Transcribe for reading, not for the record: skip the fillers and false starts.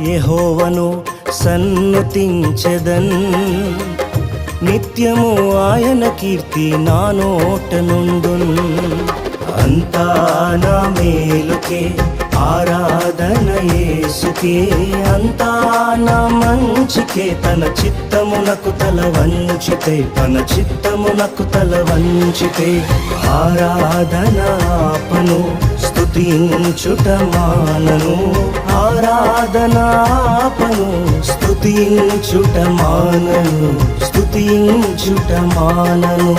యెహోవాను సన్నుతించెదన్, నిత్యము ఆయన కీర్తి నా నోట నుండున్. అంతా నా మేలుకే ఆరాధన యేసుకే, అంతా నా మంచికే. తన చిత్తమునకు తల వంచితే, తన చిత్తమునకు తల వంచితే ఆరాధన ఆపను, స్తుతించుట మానను. ఆరాధన ఆపను, స్తుతించుట మానను, స్తుతించుట మానను.